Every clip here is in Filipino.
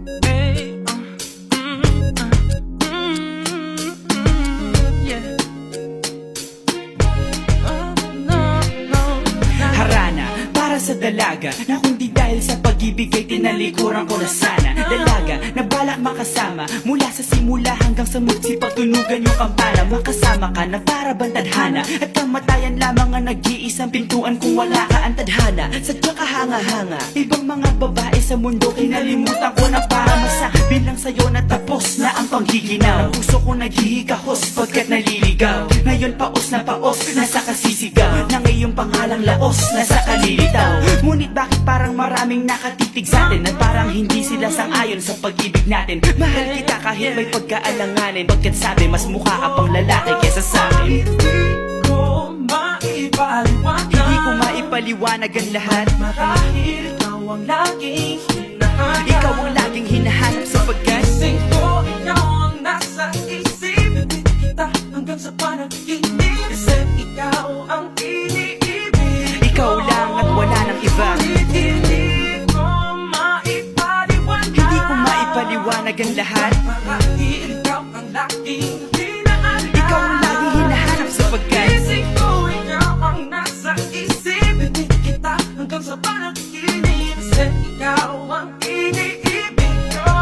Hey, yeah. Harana, para sa dalaga na kundi dahil sa pag-ibig ay tinalikuran ko na sana. Dalaga, na balak makasama mula sa simula hanggang sa mugsipag tunugan yung kampana. Makasama ka na para bantadhana at kamatayan lamang ang nag-iisang pintuan kung wala ka ang tadhana. Sadya ka hanga-hanga, ibang mga babae sa mundo kinalimutan ko na para masabi lang sa'yo na tapos na ang panggiginaw. Puso ko naghihikahos pagkat naliligaw. Ngayon paos na paos, nasa kasisigaw ng iyong pangalang laos, nasa kalilitaw. Ngunit bakit parang maraming nakatitig sa atin at parang hindi sila sang-ayon sa pag-ibig natin? Mahal kita kahit may pagkaalanganin, pagkat sabi mas mukha ka pang lalaki kesa sa'kin. Hindi ko maipaliwanag, Hindi ko maipaliwanag ang lahat, marahil ikaw ang laging hinahanap. ikaw ang laging hinahanap sapagkat Gising ko, ikaw ang nasa isip. Hindi kita hanggang sa panaginip, kasi ikaw ang iniibig. ikaw lang at wala nang iba. Hindi ko maipaliwanag, Hindi ko maipaliwanag ang lahat, marahil ikaw ang laging hinahanap. ikaw ang laging hinahanap sapagkat Gising ko, ikaw ang nasa isip. Hindi kita hanggang sa panaginip, kasi ikaw ang iniibig ko.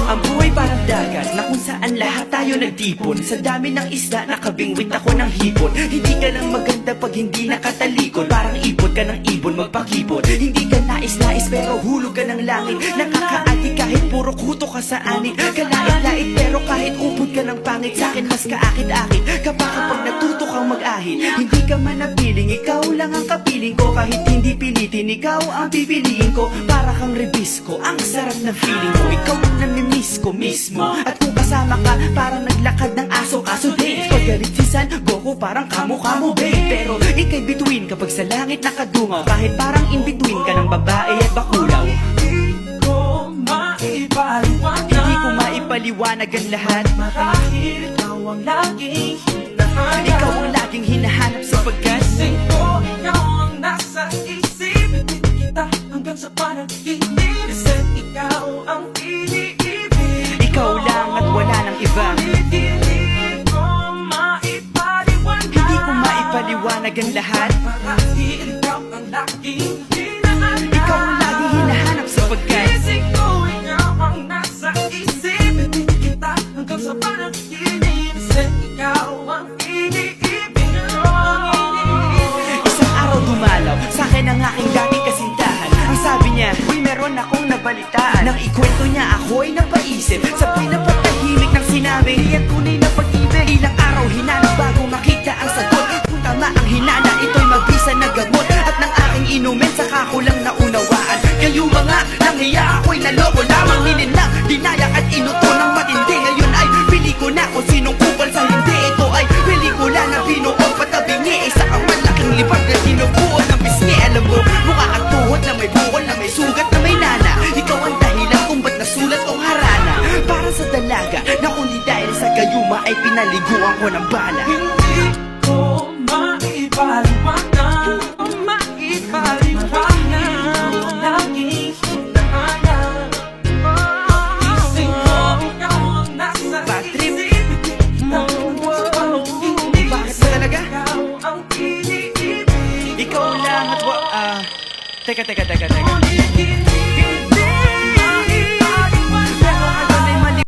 ang buhay parang dagat na kung saan lahat tayo nagtipon. Sa dami ng isda nakabingwit ako ng hipon. Hindi ka lang maganda pag hindi nakatalikod. Parang ipot ka ng ibon magpakipot. Hindi ka nais-nais pero hulog ka ng langit. Nakakaati kahit puro kuto ka sa anit. Kalait-lait pero kahit upod ka ng pangit. Sa'kin mas kaakit-akit ka pa kapag natuto kang mag-ahit. Hindi ka man napiling, ikaw lang ang kapiling ko. Kahit hindi pilitin, ikaw ang pipiliin ko. Para kang rebisco, ang sarap na feeling ko. Ikaw ang namimiss ko mismo. At kung kasama ka, parang naglakad ng aso. Kaso di, pagalit si San Goku, parang kamo-kamo babe. Pero ikay bituin kapag sa langit nakadungaw. Kahit parang in between ka ng babae at bakulaw. Hindi ko maipaliwanag, Hindi ko maipaliwanag ang lahat, marahil ikaw ang laging hinahanap. ikaw ang laging hinahanap sapagkat Gising ko, ikaw ang nasa isip. Hindi kita hanggang sa panaginip, kasi ikaw ang iniibig. ikaw lang at wala nang iba. Hindi ko maipaliwanag, Hindi ko maipaliwanag ang lahat, marahil ikaw ang laging hinahanap. ikaw ang laging hinahanap sapagkat Gising ko, ikaw ang nasa isip. Hindi kita hanggang sa panaginip, kasi ikaw ang iniibig ko. isang araw dumalaw sa'kin ang aking dating kasintahan. Ang sabi niya, uy meron akong nabalitaan. Nang ikwento niya ako'y napaisip. Sabay na patahimik ng sinabi, yan tunay na pag-ibig. Ilang araw hinanap bago makita ang sagot. Kung tama ang hinana, ito'y mabisa na gamot. At ng aking inumin, saka ko lang naunawaan. Kayo mga nanghiya, ako'y naloko lamang. Nilinlang, dinayak at inuto ng matindi. Ngayon ay pili ko na kung sinong kupal sa hindi. Ito ay pelikula na binuong patabingi. Isa kang malaking libag na tinubuan ng pisngi. Alam mo, mukha kang tuhod na may bukol, na may sugat, na may nana. Ikaw ang dahilan kung ba't nasulat o harana. Para sa dalaga na kundi dahil sa gayuma ay pinaliguan ko ng bala. Hindi ko maipaliwanag, ikaw ang laging hinahanap. Gising ko, ikaw ang nasa Bad trip. isip. Hindi kita hanggang sa panaginip, Bakit kasi talaga? ikaw ang iniibig. Ikaw lang at teka. Ngunit